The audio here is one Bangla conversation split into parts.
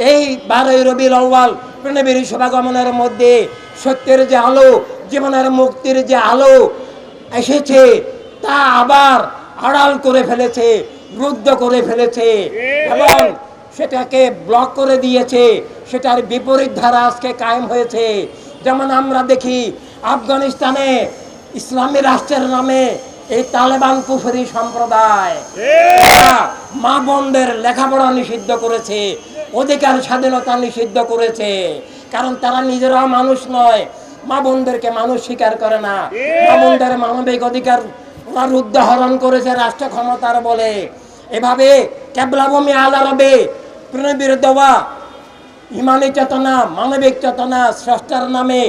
এই 12 রবিউল আউয়াল নবীর শুভাগমনের মধ্যে সত্যের যে আলো, জীবনের মুক্তির যে আলো এসেছে তা আবার আড়াল করে ফেলেছে, রুদ্ধ করে ফেলেছে এবং সেটাকে ব্লক করে দিয়েছে। সেটার বিপরীত ধারা আজকে কায়েম হয়েছে। যেমন আমরা দেখি আফগানিস্তানে ইসলামী রাষ্ট্রের নামে এই তালেবান কুফরি সম্প্রদায় মা বোনদের লেখাপড়া নিষিদ্ধ করেছে, অধিকার স্বাধীনতা নিষিদ্ধ করেছে। কারণ তারা নিজেরাও মানুষ নয়, মা বোনদেরকে মানুষ স্বীকার করে না। মা বোনদের মানবিক অধিকার ওরা উদাহরণ করেছে রাষ্ট্র ক্ষমতার বলে। এভাবে কেবলাভূমি আল আরবে প্রণবীর দেওয়া ইমানি চেতনা, মানবিক চেতনা, স্রষ্টার নামে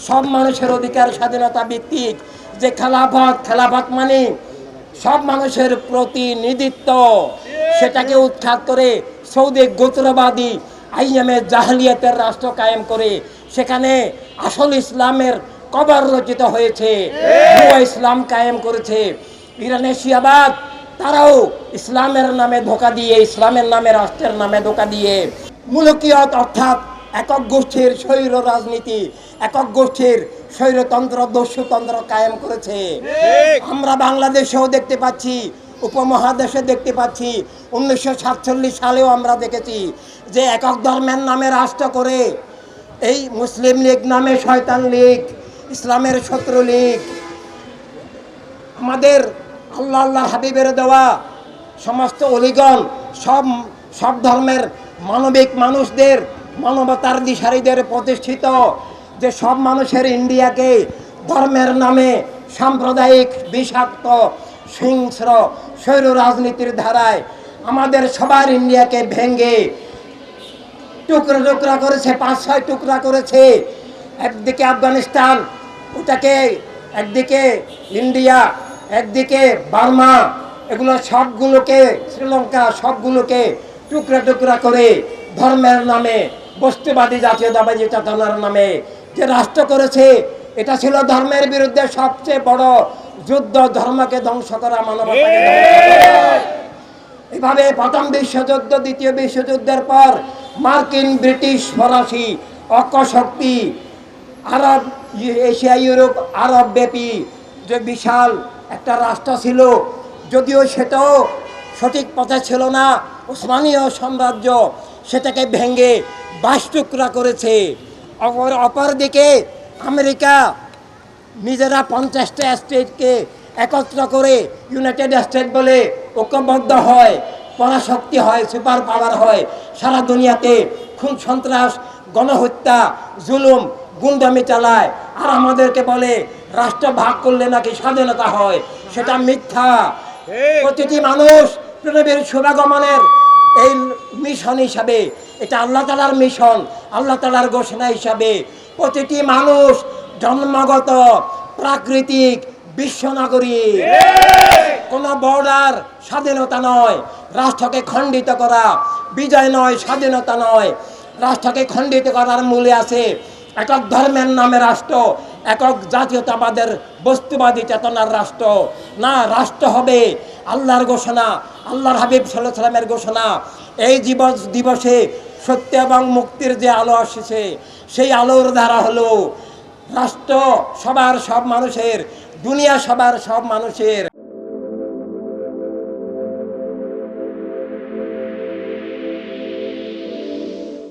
সব মানুষের অধিকার স্বাধীনতা ভিত্তিক যে খেলাফত মানে সব মানুষের প্রতিনিধিত্ব, সেটাকে উৎখাত করে সৌদি গোত্রবাদী আইএমএ জাহলিয়াতের রাষ্ট্র কায়েম করে সেখানে আসল ইসলামের কবর রচিত হয়েছে, ভুয়া ইসলাম কায়েম করেছে। ইরানের শিয়াবাদ তারাও ইসলামের নামে ধোঁকা দিয়ে, ইসলামের নামে রাষ্ট্রের নামে ধোঁকা দিয়ে মুলকিয়ত অর্থাৎ একক গোষ্ঠীর স্বৈর রাজনীতি, একক গোষ্ঠীর স্বৈরতন্ত্র, দস্যুতন্ত্র কায়েম করেছে। আমরা বাংলাদেশেও দেখতে পাচ্ছি, উপমহাদেশে দেখতে পাচ্ছি, 1947 সালেও আমরা দেখেছি যে একক ধর্মের নামে রাষ্ট্র করে এই মুসলিম লীগ নামে শয়তান লীগ, ইসলামের শত্রু লীগ, আমাদের আল্লাহ হাবিবের দেওয়া সমস্ত অলিগণ, সব ধর্মের মানবিক মানুষদের, মানবতার দিশারীদের প্রতিষ্ঠিত যে সব মানুষের ইন্ডিয়াকে ধর্মের নামে সাম্প্রদায়িক বিষাক্ত হিংস্র স্বৈর রাজনীতির ধারায় আমাদের সবার ইন্ডিয়াকে ভেঙে টুকরা টুকরা করেছে, 5-6 টুকরা করেছে। একদিকে আফগানিস্তান, ওটাকে একদিকে ইন্ডিয়া, একদিকে বার্মা, এগুলো সবগুলোকে, শ্রীলঙ্কা, সবগুলোকে টুকরা টুকরা করে ধর্মের নামে, বস্তুবাদী জাতীয়তাবাদী চেতনার নামে যে রাষ্ট্র করেছে, এটা ছিল ধর্মের বিরুদ্ধে সবচেয়ে বড় যুদ্ধ, ধর্মকে ধ্বংস করা, মানবতাকে ধ্বংস করা। এভাবে প্রথম বিশ্বযুদ্ধ, দ্বিতীয় বিশ্বযুদ্ধের পর মার্কিন, ব্রিটিশ, ফরাসি অক্ষশক্তি আরব, এশিয়া, ইউরোপ, আরব ব্যাপী যে বিশাল একটা রাষ্ট্র ছিল, যদিও সেটাও সঠিক পথে ছিল না, ওসমানীয় সাম্রাজ্য সেটাকে ভেঙে 22 টুকরা করেছে। অপরদিকে আমেরিকা নিজেরা 50টা স্টেটকে একত্র করে ইউনাইটেড স্টেট বলে ঐক্যবদ্ধ হয়, পরাশক্তি হয়, সুপার পাওয়ার হয়, সারা দুনিয়াতে খুন, সন্ত্রাস, গণহত্যা, জুলুম, গুন্ডামি চালায়। আর আমাদেরকে বলে রাষ্ট্র ভাগ করলে নাকি স্বাধীনতা হয়, সেটা মিথ্যা। প্রতিটি মানুষ নবীর শুভাগমনের এই মিশন হিসাবে, এটা আল্লাহ তাআলার মিশন, আল্লাহ তাআলার ঘোষণা হিসাবে প্রতিটি মানুষ জন্মগত প্রাকৃতিক বিশ্ব নাগরিক। কোনো বর্ডার স্বাধীনতা নয়, রাষ্ট্রকে খণ্ডিত করা বিজয় নয়, স্বাধীনতা নয়। রাষ্ট্রকে খণ্ডিত করার মূলে আছে একক ধর্মের নামে রাষ্ট্র, একক জাতীয়তাবাদের বস্তুবাদী চেতনার রাষ্ট্র না। রাষ্ট্র হবে আল্লাহর ঘোষণা, আল্লাহর হাবিব সাল্লাল্লাহু আলাইহি ওয়াসাল্লামের ঘোষণা। এই দিবসে সত্য এবং মুক্তির যে আলো আসছে, সেই আলোর ধারা হলো রাষ্ট্র সবার, সব মানুষের, দুনিয়া সবার, সব মানুষের।